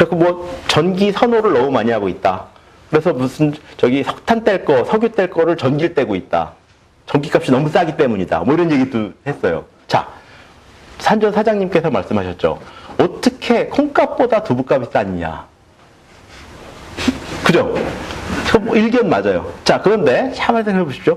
그래서 뭐 전기 선호를 너무 많이 하고 있다. 그래서 무슨 저기 석탄 뗄 거, 석유 뗄 거를 전기를 떼고 있다. 전기값이 너무 싸기 때문이다. 뭐 이런 얘기도 했어요. 자, 산전 사장님께서 말씀하셨죠. 어떻게 콩값보다 두부값이 쌌냐. 그죠? 뭐 일견 맞아요. 자, 그런데 잘 생각해 보십시오.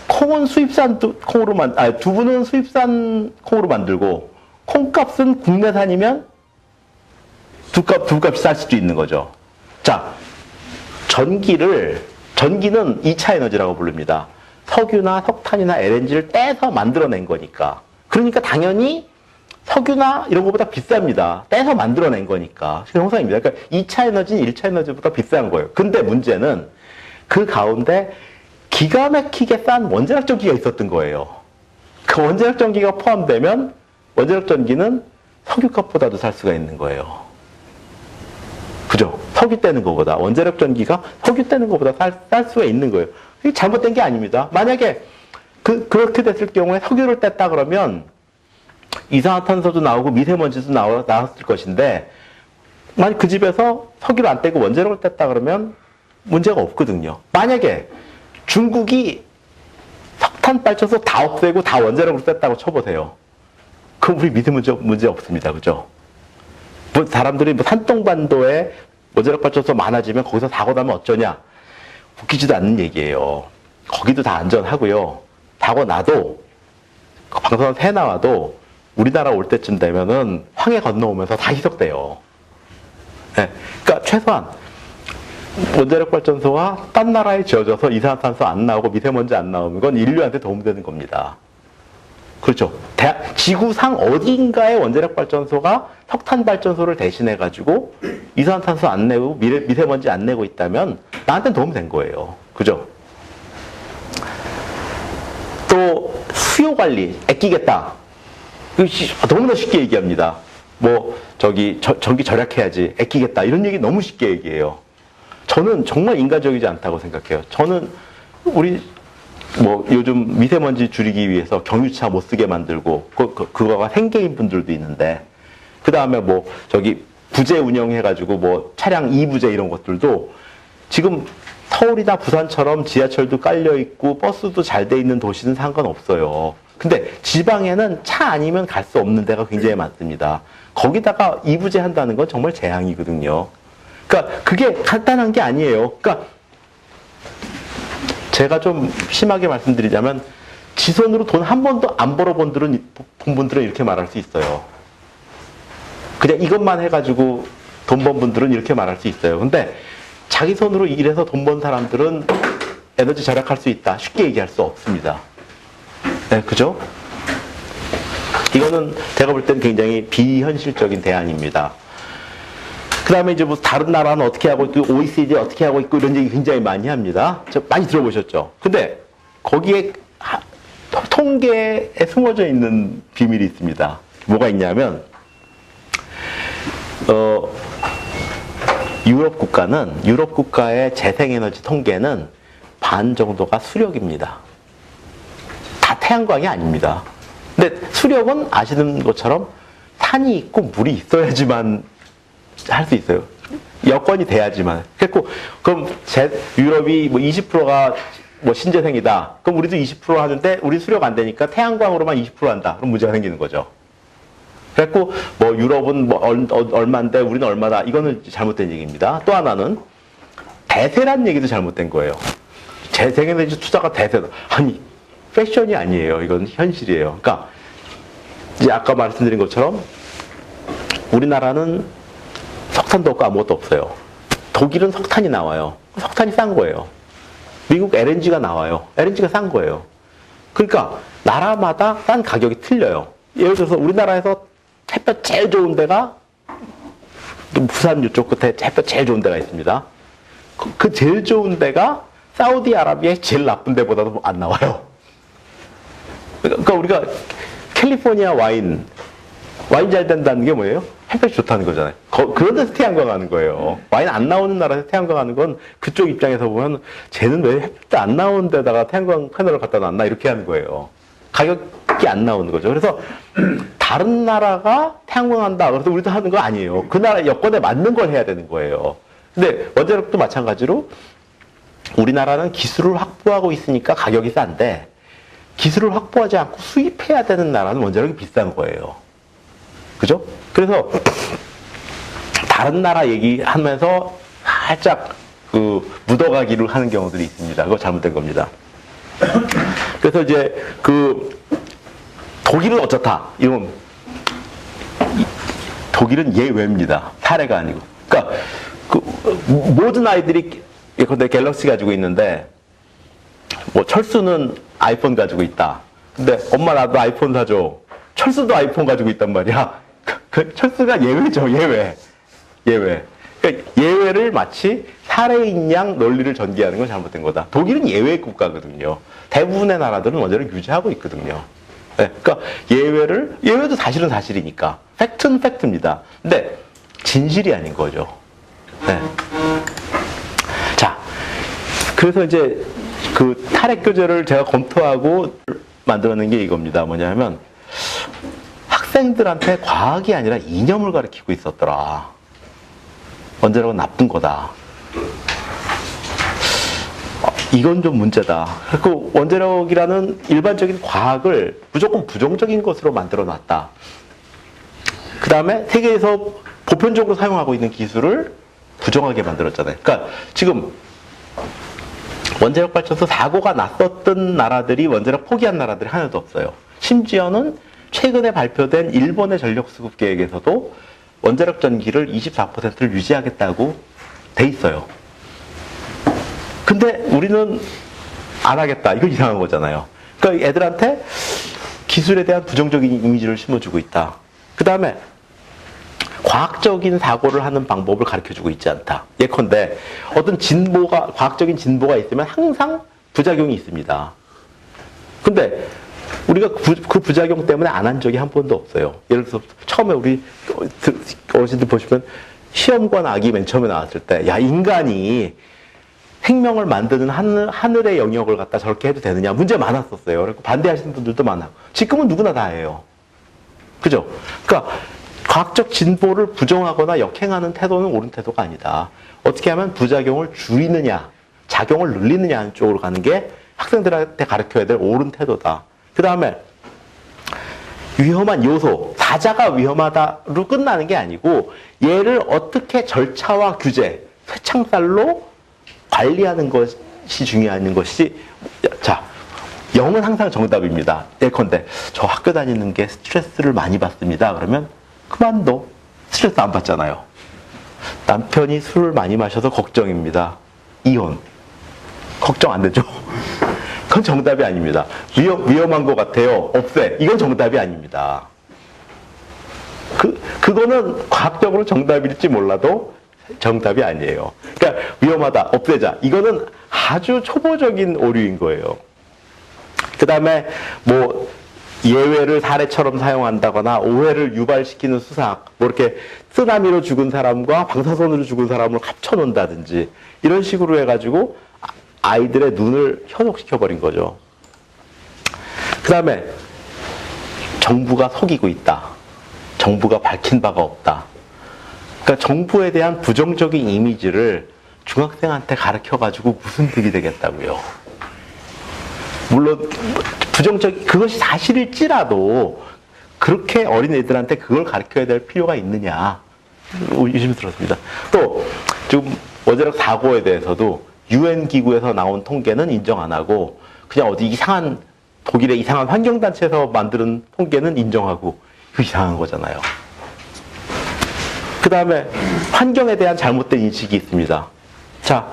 콩은 수입산 콩으로 두부는 수입산 콩으로 만들고 콩값은 국내산이면 두부값이 쌀 수도 있는 거죠. 자, 전기는 2차 에너지라고 부릅니다. 석유나 석탄이나 LNG를 떼서 만들어낸 거니까. 그러니까 당연히 석유나 이런 것보다 비쌉니다. 떼서 만들어낸 거니까. 형상입니다. 그러니까 2차 에너지는 1차 에너지보다 비싼 거예요. 근데 문제는 그 가운데 기가 막히게 싼 원자력 전기가 있었던 거예요. 그 원자력 전기가 포함되면 원자력 전기는 석유값보다도 살 수가 있는 거예요. 그죠? 석유 떼는 것보다, 원자력 전기가 석유 떼는 것보다 쌀 수가 있는 거예요. 이게 잘못된 게 아닙니다. 만약에 그렇게 됐을 경우에 석유를 뗐다 그러면 이산화탄소도 나오고 미세먼지도 나왔을 것인데, 만약 그 집에서 석유를 안 떼고 원자력을 뗐다 그러면 문제가 없거든요. 만약에 중국이 석탄 발전소 다 없애고 다 원자력으로 뗐다고 쳐보세요. 그럼 우리 문제 없습니다. 그죠? 뭐 사람들이 뭐 산동반도에 원자력 발전소 많아지면 거기서 사고 나면 어쩌냐? 웃기지도 않는 얘기예요. 거기도 다 안전하고요. 사고 나도, 방사선 새 나와도 우리나라 올 때쯤 되면은 황해 건너오면서 다 희석돼요. 네. 그러니까 최소한 원자력 발전소가 딴 나라에 지어져서 이산화탄소 안 나오고 미세먼지 안 나오는 건 인류한테 도움되는 겁니다. 그렇죠. 지구상 어딘가에 원자력 발전소가 석탄 발전소를 대신해가지고 이산화탄소 안 내고 미세먼지 안 내고 있다면 나한테는 도움 된 거예요. 그죠? 또 수요 관리, 아끼겠다. 너무나 쉽게 얘기합니다. 뭐 전기 절약해야지, 아끼겠다. 이런 얘기 너무 쉽게 얘기해요. 저는 정말 인간적이지 않다고 생각해요. 저는 우리 뭐 요즘 미세먼지 줄이기 위해서 경유차 못 쓰게 만들고 그거가 생계인 분들도 있는데, 그 다음에 뭐 저기 부재 운영해가지고 뭐 차량 2부재 이런 것들도 지금 서울이나 부산처럼 지하철도 깔려 있고 버스도 잘 돼 있는 도시는 상관없어요. 근데 지방에는 차 아니면 갈 수 없는 데가 굉장히 많습니다. 거기다가 2부재 한다는 건 정말 재앙이거든요. 그러니까 그게 간단한 게 아니에요. 그러니까 제가 좀 심하게 말씀드리자면 지손으로 돈 한 번도 안 벌어본 분들은 이렇게 말할 수 있어요. 그냥 이것만 해가지고 돈 번 분들은 이렇게 말할 수 있어요. 근데 자기 손으로 일해서 돈 번 사람들은 에너지 절약할 수 있다. 쉽게 얘기할 수 없습니다. 네, 그죠? 이거는 제가 볼 때는 굉장히 비현실적인 대안입니다. 그 다음에 이제 뭐 다른 나라는 어떻게 하고 있고, OECD 어떻게 하고 있고, 이런 얘기 굉장히 많이 합니다. 많이 들어보셨죠? 근데 거기에 통계에 숨어져 있는 비밀이 있습니다. 뭐가 있냐면, 유럽 국가의 재생에너지 통계는 반 정도가 수력입니다. 다 태양광이 아닙니다. 근데 수력은 아시는 것처럼 산이 있고 물이 있어야지만 할 수 있어요. 여건이 돼야지만. 그럼 유럽이 뭐 20%가 뭐 신재생이다. 그럼 우리도 20% 하는데 우리 수력 안 되니까 태양광으로만 20% 한다. 그럼 문제가 생기는 거죠. 그래갖고 뭐 유럽은 뭐 얼마인데 우리는 얼마다. 이거는 잘못된 얘기입니다. 또 하나는 대세란 얘기도 잘못된 거예요. 재생에너지 투자가 대세다. 아니, 패션이 아니에요. 이건 현실이에요. 그러니까 이제 아까 말씀드린 것처럼 우리나라는 석탄도 없고 아무것도 없어요. 독일은 석탄이 나와요. 석탄이 싼 거예요. 미국 LNG가 나와요. LNG가 싼 거예요. 그러니까 나라마다 싼 가격이 틀려요. 예를 들어서 우리나라에서 햇볕 제일 좋은 데가 부산 이쪽 끝에 햇볕 제일 좋은 데가 있습니다. 그 제일 좋은 데가 사우디아라비아의 제일 나쁜 데보다도 안 나와요. 그러니까 우리가 캘리포니아 와인 잘 된다는 게 뭐예요? 햇볕이 좋다는 거잖아요. 그런 데서 태양광 하는 거예요. 와인 안 나오는 나라에서 태양광 하는 건 그쪽 입장에서 보면 쟤는 왜 햇볕도 안 나오는 데다가 태양광 패널을 갖다 놨나 이렇게 하는 거예요. 가격이 안 나오는 거죠. 그래서 다른 나라가 태양광한다. 그래서 우리도 하는 거 아니에요. 그 나라 여건에 맞는 걸 해야 되는 거예요. 근데 원자력도 마찬가지로 우리나라는 기술을 확보하고 있으니까 가격이 싼데 기술을 확보하지 않고 수입해야 되는 나라는 원자력이 비싼 거예요. 그죠? 그래서 다른 나라 얘기하면서 살짝 그 묻어가기를 하는 경우들이 있습니다. 그거 잘못된 겁니다. 그래서 이제 그 독일은 어쩌다 이런 독일은 예외입니다. 사례가 아니고. 그러니까 그 모든 아이들이 예컨대 갤럭시 가지고 있는데 뭐 철수는 아이폰 가지고 있다. 근데 엄마 나도 아이폰 사줘. 철수도 아이폰 가지고 있단 말이야. 그 철수가 예외죠. 예외. 그러니까 예외를 마치 사례인 양 논리를 전개하는 건 잘못된 거다. 독일은 예외 국가거든요. 대부분의 나라들은 원자력을 유지하고 있거든요. 네, 그러니까 예외도 사실은 사실이니까. 팩트는 팩트입니다. 근데 진실이 아닌 거죠. 네. 자, 그래서 이제 그 탈핵 교재를 제가 검토하고 만들어낸 게 이겁니다. 뭐냐면 학생들한테 과학이 아니라 이념을 가르치고 있었더라. 원자력은 나쁜 거다. 이건 좀 문제다. 그리고 원자력이라는 일반적인 과학을 무조건 부정적인 것으로 만들어 놨다. 그 다음에 세계에서 보편적으로 사용하고 있는 기술을 부정하게 만들었잖아요. 그러니까 지금 원자력 발전소 사고가 났었던 나라들이 원자력 포기한 나라들이 하나도 없어요. 심지어는 최근에 발표된 일본의 전력 수급 계획에서도 원자력 전기를 24%를 유지하겠다고 돼 있어요. 근데 우리는 안 하겠다. 이거 이상한 거잖아요. 그러니까 애들한테 기술에 대한 부정적인 이미지를 심어주고 있다. 그 다음에 과학적인 사고를 하는 방법을 가르쳐주고 있지 않다. 예컨대 어떤 과학적인 진보가 있으면 항상 부작용이 있습니다. 근데 우리가 그 부작용 때문에 안 한 적이 한 번도 없어요. 예를 들어서 처음에 우리 어르신들 보시면 시험관 아기 맨 처음에 나왔을 때 야 인간이 생명을 만드는 하늘의 영역을 갖다 저렇게 해도 되느냐 문제 많았었어요. 그리고 반대하시는 분들도 많아요. 지금은 누구나 다 해요. 그죠? 그러니까 과학적 진보를 부정하거나 역행하는 태도는 옳은 태도가 아니다. 어떻게 하면 부작용을 줄이느냐, 작용을 늘리느냐 하는 쪽으로 가는 게 학생들한테 가르쳐야 될 옳은 태도다. 그 다음에 위험한 요소, 사자가 위험하다로 끝나는 게 아니고 얘를 어떻게 절차와 규제, 쇠창살로 관리하는 것이 중요한 것이 자 0은 항상 정답입니다. 예컨대 저 학교 다니는 게 스트레스를 많이 받습니다. 그러면 그만둬. 스트레스 안 받잖아요. 남편이 술을 많이 마셔서 걱정입니다. 이혼. 걱정 안 되죠? 그건 정답이 아닙니다. 위험한 것 같아요. 없애. 이건 정답이 아닙니다. 그거는 과학적으로 정답일지 몰라도 정답이 아니에요. 그러니까 위험하다. 없애자. 이거는 아주 초보적인 오류인 거예요. 그 다음에 뭐 예외를 사례처럼 사용한다거나 오해를 유발시키는 수사, 뭐 이렇게 쓰나미로 죽은 사람과 방사선으로 죽은 사람을 합쳐놓는다든지 이런 식으로 해가지고 아이들의 눈을 현혹시켜버린 거죠. 그 다음에 정부가 속이고 있다. 정부가 밝힌 바가 없다. 그러니까 정부에 대한 부정적인 이미지를 중학생한테 가르쳐가지고 무슨 득이 되겠다고요. 물론 그것이 사실일지라도 그렇게 어린애들한테 그걸 가르쳐야 될 필요가 있느냐 의심스럽습니다. 또 지금 원자력 사고에 대해서도 UN 기구에서 나온 통계는 인정 안 하고 그냥 어디 이상한 독일의 이상한 환경단체에서 만드는 통계는 인정하고 그 이상한 거잖아요. 그 다음에 환경에 대한 잘못된 인식이 있습니다. 자,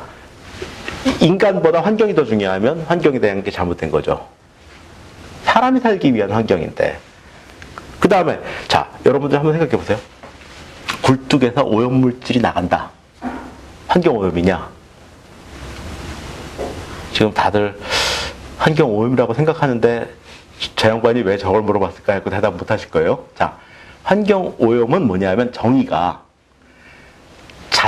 인간보다 환경이 더 중요하면 환경에 대한 게 잘못된 거죠. 사람이 살기 위한 환경인데. 그 다음에 자, 여러분들 한번 생각해 보세요. 굴뚝에서 오염물질이 나간다. 환경오염이냐? 지금 다들 환경오염이라고 생각하는데 저 양반이 왜 저걸 물어봤을까 하고 대답 못 하실 거예요. 자, 환경오염은 뭐냐면 정의가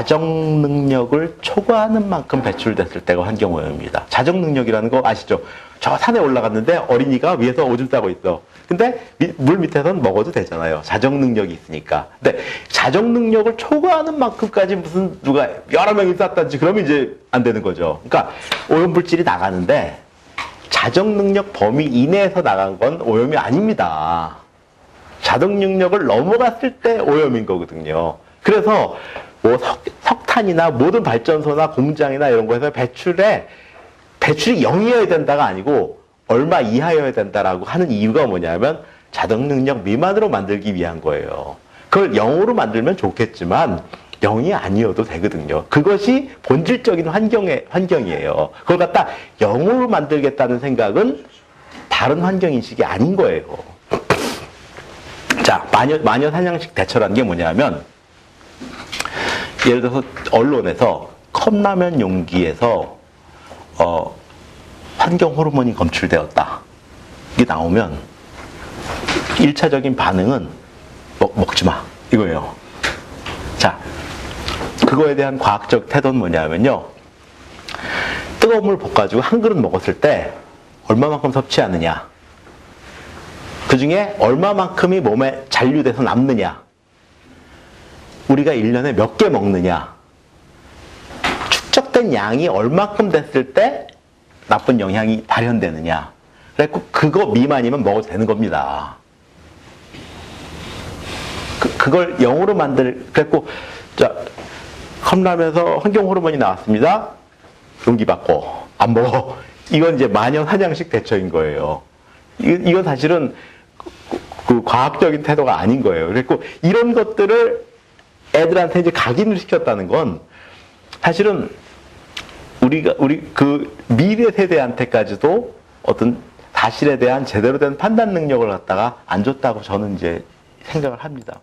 자정 능력을 초과하는 만큼 배출됐을 때가 환경오염입니다. 자정 능력이라는 거 아시죠? 저 산에 올라갔는데 어린이가 위에서 오줌 싸고 있어. 근데 물 밑에선 먹어도 되잖아요. 자정 능력이 있으니까. 근데 자정 능력을 초과하는 만큼까지 무슨 누가 여러 명이 쌌다든지 그러면 이제 안 되는 거죠. 그러니까 오염물질이 나가는데 자정 능력 범위 이내에서 나간 건 오염이 아닙니다. 자정 능력을 넘어갔을 때 오염인 거거든요. 그래서 뭐 석탄이나 모든 발전소나 공장이나 이런 거에서 배출이 0이어야 된다가 아니고 얼마 이하여야 된다라고 하는 이유가 뭐냐면 자정 능력 미만으로 만들기 위한 거예요. 그걸 0으로 만들면 좋겠지만 0이 아니어도 되거든요. 그것이 본질적인 환경이에요. 그걸 갖다 0으로 만들겠다는 생각은 바른 환경인식이 아닌 거예요. 자, 마녀 사냥식 대처라는 게 뭐냐면 예를 들어서 언론에서 컵라면 용기에서 환경 호르몬이 검출되었다. 이게 나오면 1차적인 반응은 먹지 마. 이거예요. 자, 그거에 대한 과학적 태도는 뭐냐면요. 뜨거운 물 볶아주고 한 그릇 먹었을 때 얼마만큼 섭취하느냐. 그 중에 얼마만큼이 몸에 잔류돼서 남느냐. 우리가 1년에 몇 개 먹느냐. 축적된 양이 얼마큼 됐을 때 나쁜 영향이 발현되느냐. 그래서 그거 미만이면 먹어도 되는 겁니다. 그걸 0으로 그래서 자, 컵라면에서 환경 호르몬이 나왔습니다. 용기 받고 안 먹어. 이건 이제 마녀 사냥식 대처인 거예요. 이건 사실은 그 과학적인 태도가 아닌 거예요. 그래서 이런 것들을 애들한테 이제 각인을 시켰다는 건 사실은 우리 그 미래 세대한테까지도 어떤 사실에 대한 제대로 된 판단 능력을 갖다가 안 줬다고 저는 이제 생각을 합니다.